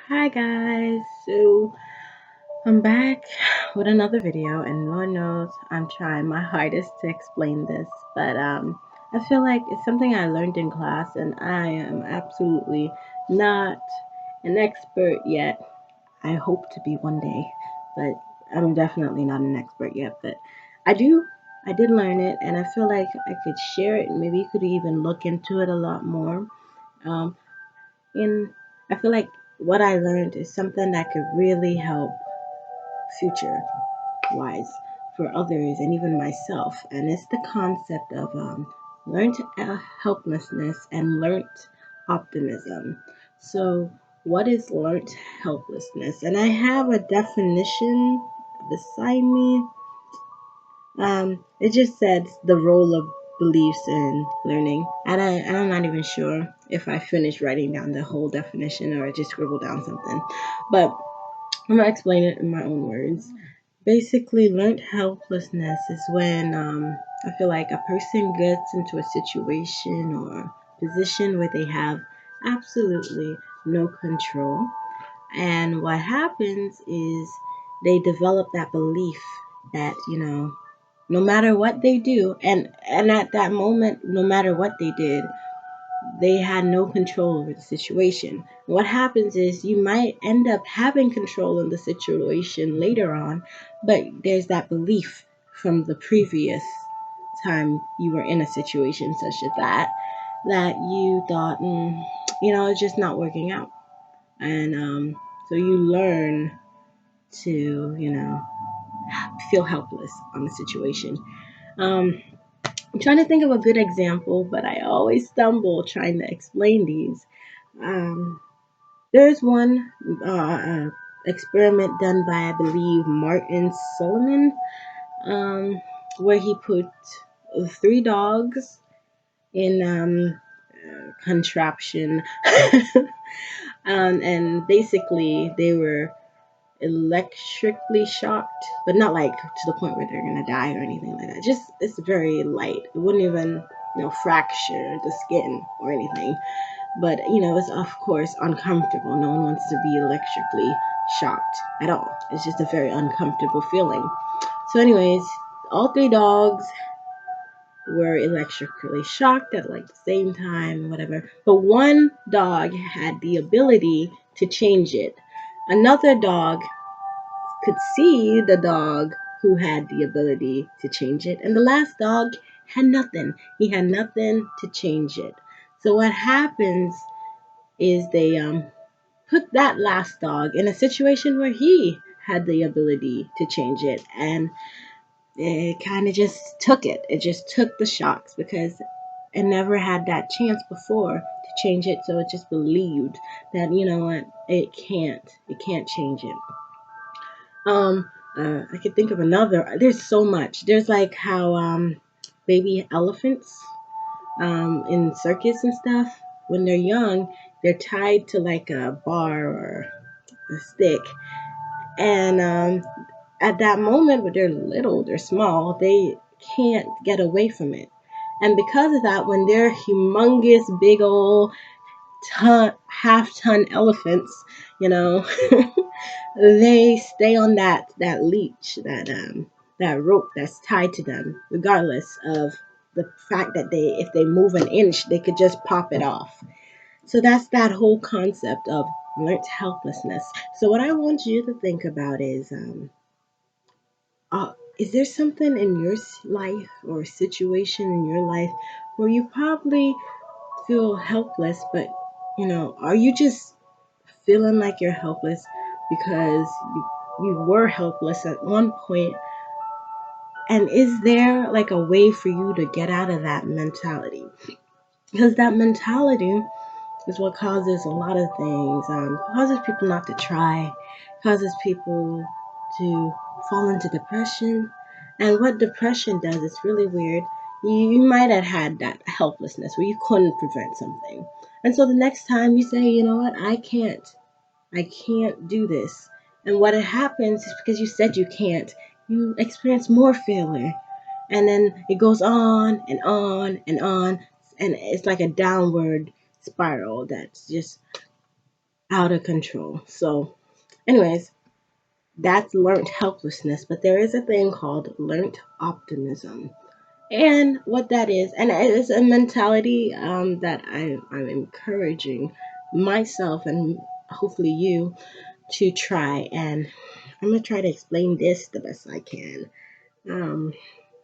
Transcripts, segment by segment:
Hi guys, so I'm back with another video, and Lord knows I'm trying my hardest to explain this, but I feel like it's something I learned in class, and I am absolutely not an expert yet. I hope to be one day, but I'm definitely not an expert yet. But I do, I did learn it, and I feel like I could share it, and maybe you could even look into it a lot more. Um, and I feel like what I learned is something that could really help future wise for others and even myself. And it's the concept of learned helplessness and learned optimism. So, what is learned helplessness? And I have a definition beside me. It just says the role of beliefs in learning. I'm not even sure if I finished writing down the whole definition or I just scribbled down something. But I'm gonna explain it in my own words. Basically, learned helplessness is when I feel like a person gets into a situation or position where they have absolutely no control. And what happens is they develop that belief that, no matter what they do, and at that moment, no matter what they did, they had no control over the situation. What happens is you might end up having control in the situation later on, but there's that belief from the previous time you were in a situation such as that you thought, it's just not working out. And so you learn to, feel helpless on the situation. Um, I'm trying to think of a good example, but I always stumble trying to explain these. Um, there's one experiment done by, I believe, Martin Solomon, um, where he put three dogs in contraption, and basically they were electrically shocked, but not like to the point where they're gonna die or anything like that. Just it's very light. It wouldn't even fracture the skin or anything. But it's of course uncomfortable. No one wants to be electrically shocked at all. It's just a very uncomfortable feeling. So, anyways, all three dogs were electrically shocked at like the same time, whatever. But one dog had the ability to change it. Another dog could see the dog who had the ability to change it, and the last dog had nothing. He had nothing to change it. So what happens is they put that last dog in a situation where he had the ability to change it, and it kind of just took it. It just took the shocks because it never had that chance before to change it, so it just believed that what, it can't change it. I could think of another. There's so much. There's like how baby elephants in circus and stuff, when they're young, they're tied to like a bar or a stick, and at that moment, when they're little, they're small, they can't get away from it. And because of that, when they're humongous, big old half-ton elephants, you know, they stay on that leash, that rope that's tied to them, regardless of the fact that if they move an inch, they could just pop it off. So that's that whole concept of learned helplessness. So what I want you to think about is there something in your life or situation in your life where you probably feel helpless, but are you just feeling like you're helpless because you were helpless at one point? And is there like a way for you to get out of that mentality? Because that mentality is what causes a lot of things. Causes people not to try, causes people to fall into depression. And what depression does, it's really weird. You might have had that helplessness where you couldn't prevent something. And so the next time you say, you know what, I can't do this. And what happens is because you said you can't, you experience more failure. And then it goes on and on and on. And it's like a downward spiral that's just out of control. So, anyways, that's learned helplessness, but there is a thing called learned optimism. And what that is, and it is a mentality that I'm encouraging myself and hopefully you to try. And I'm going to try to explain this the best I can. Um,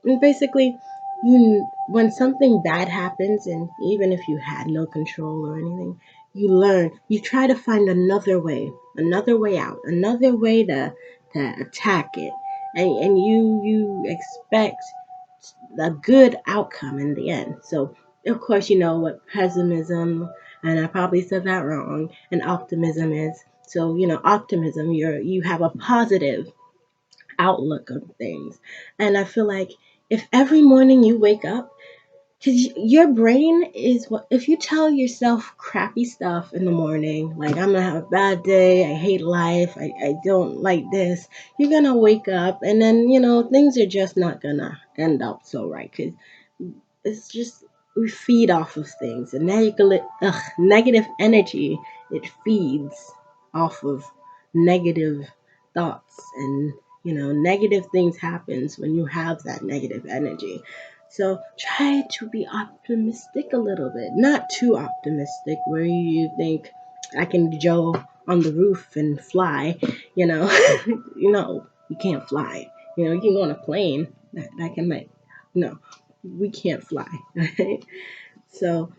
and basically, when something bad happens, and even if you had no control or anything, you learn. You try to find another way out, another way to attack it, and you expect a good outcome in the end. So of course you know what pessimism, and I probably said that wrong, and optimism is. So optimism, you have a positive outlook on things. And I feel like if every morning you wake up, because your brain is what, if you tell yourself crappy stuff in the morning, like I'm gonna have a bad day, I hate life, I don't like this, you're gonna wake up and then, things are just not gonna end up so right. Because it's just, we feed off of things, and negative energy, it feeds off of negative thoughts, and negative things happens when you have that negative energy. So try to be optimistic a little bit, not too optimistic where you think I can go on the roof and fly. you know you can't fly. You can go on a plane that can, like, no, we can't fly. Right? So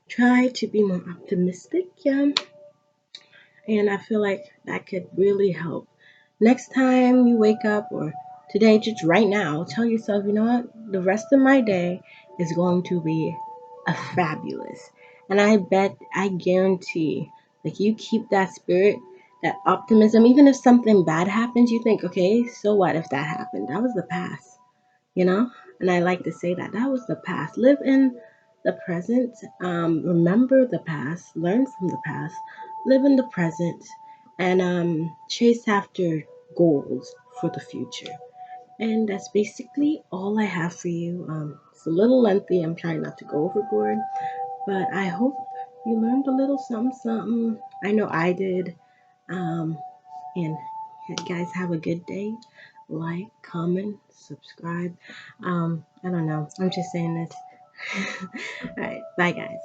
try to be more optimistic. Yeah. And I feel like that could really help. Next time you wake up, or today, just right now, tell yourself, you know what? The rest of my day is going to be a fabulous. And I guarantee, like, you keep that spirit, that optimism, even if something bad happens, you think, okay, so what if that happened? That was the past, you know? And I like to say that was the past. Live in the present, remember the past, learn from the past, live in the present, and chase after goals for the future. And that's basically all I have for you. It's a little lengthy. I'm trying not to go overboard, but I hope you learned a little something, something. I know I did. Um, and guys, have a good day. Like, comment, subscribe. I don't know. I'm just saying this. All right. Bye, guys.